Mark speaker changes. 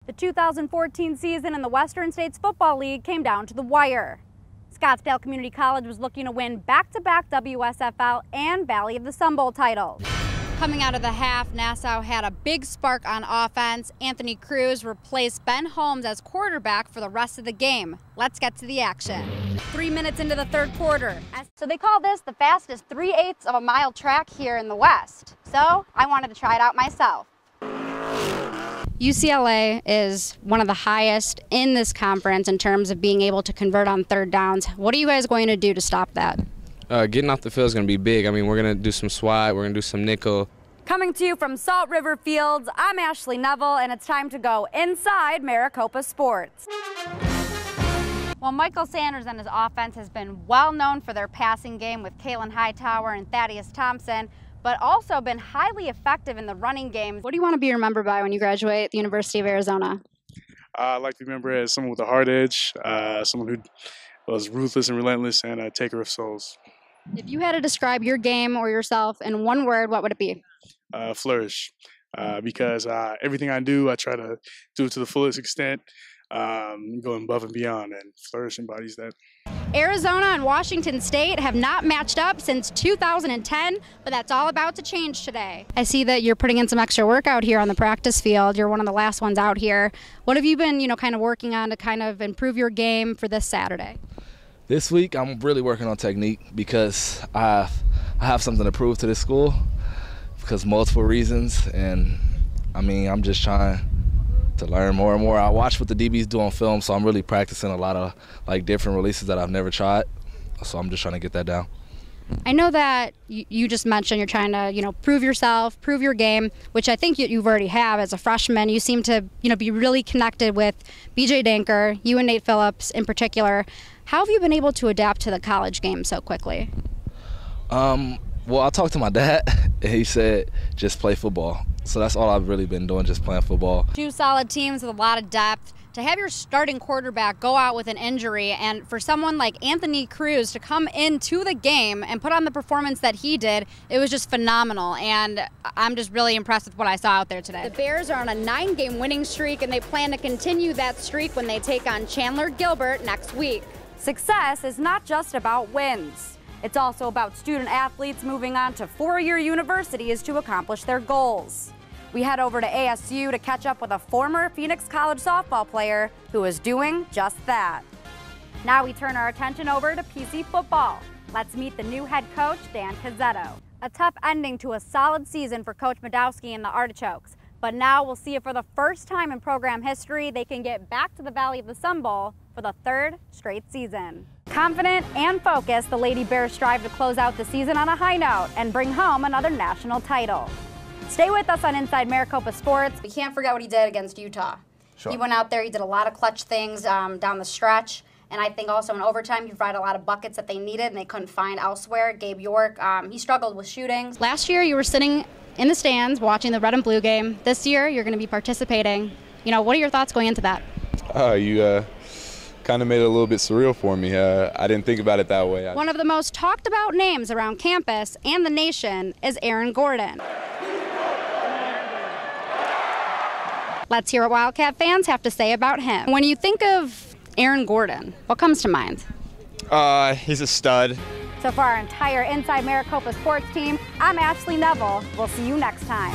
Speaker 1: The 2014 season in the Western States Football League came down to the wire. Scottsdale Community College was looking to win back-to-back WSFL and Valley of the Sun Bowl titles. Coming out of the half, Nassau had a big spark on offense. Anthony Cruz replaced Ben Holmes as quarterback for the rest of the game. Let's get to the action. 3 minutes into the third quarter. So they call this the fastest 3/8 of a mile track here in the West. So I wanted to try it out myself. UCLA is one of the highest in this conference in terms of being able to convert on third downs. What are you guys going to do to stop that?
Speaker 2: Getting off the field is going to be big. I mean, we're going to do some SWAT, we're going to do some nickel.
Speaker 1: Coming to you from Salt River Fields, I'm Ashley Nevel, and it's time to go inside Maricopa sports. Well, Michael Sanders and his offense has been well known for their passing game with Kalen Hightower and Thaddeus Thompson, but also been highly effective in the running game. What do you want to be remembered by when you graduate at the University of Arizona?
Speaker 3: I'd like to be remembered as someone with a hard edge, someone who was ruthless and relentless, and a taker of souls.
Speaker 1: If you had to describe your game or yourself in one word, what would it be?
Speaker 3: Flourish, because everything I do, I try to do it to the fullest extent, going above and beyond, and flourish embodies that.
Speaker 1: Arizona and Washington State have not matched up since 2010, but that's all about to change today. I see that you're putting in some extra work out here on the practice field. You're one of the last ones out here. What have you been, kind of working on to kind of improve your game for this Saturday?
Speaker 4: This week, I'm really working on technique because I have something to prove to this school because multiple reasons, and I mean, I'm just trying to learn more and more. I watch what the DBs do on film, so I'm really practicing a lot of different releases that I've never tried. So I'm just trying to get that down.
Speaker 1: I know that you just mentioned you're trying to, prove yourself, prove your game, which I think you've already have as a freshman. You seem to, be really connected with BJ Danker, you and Nate Phillips in particular. How have you been able to adapt to the college game so quickly?
Speaker 4: Well, I talked to my dad, and he said, just play football. So that's all I've really been doing, just playing football. Two
Speaker 1: solid teams with a lot of depth. To have your starting quarterback go out with an injury, and for someone like Anthony Cruz to come into the game and put on the performance that he did, it was just phenomenal, and I'm just really impressed with what I saw out there today. The Bears are on a 9-game winning streak, and they plan to continue that streak when they take on Chandler Gilbert next week. Success is not just about wins. It's also about student athletes moving on to four-year universities to accomplish their goals. We head over to ASU to catch up with a former Phoenix College softball player who is doing just that. Now we turn our attention over to PC football. Let's meet the new head coach, Dan Cazzetto. A tough ending to a solid season for Coach Madowski and the Artichokes, but now we'll see if for the first time in program history they can get back to the Valley of the Sun Bowl for the third straight season. Confident and focused, the Lady Bears strive to close out the season on a high note and bring home another national title. Stay with us on Inside Maricopa Sports. We can't forget what he did against Utah. Sure. He went out there, he did a lot of clutch things down the stretch, and I think also in overtime he provided a lot of buckets that they needed and they couldn't find elsewhere. Gabe York, he struggled with shooting. Last year you were sitting in the stands watching the red and blue game. This year you're going to be participating. What are your thoughts going into that?
Speaker 5: You kind of made it a little bit surreal for me. I didn't think about it that way.
Speaker 1: One of the most talked about names around campus and the nation is Aaron Gordon. Let's hear what Wildcat fans have to say about him. When you think of Aaron Gordon, what comes to mind?
Speaker 5: He's a stud.
Speaker 1: So for our entire Inside Maricopa Sports team, I'm Ashley Nevel. We'll see you next time.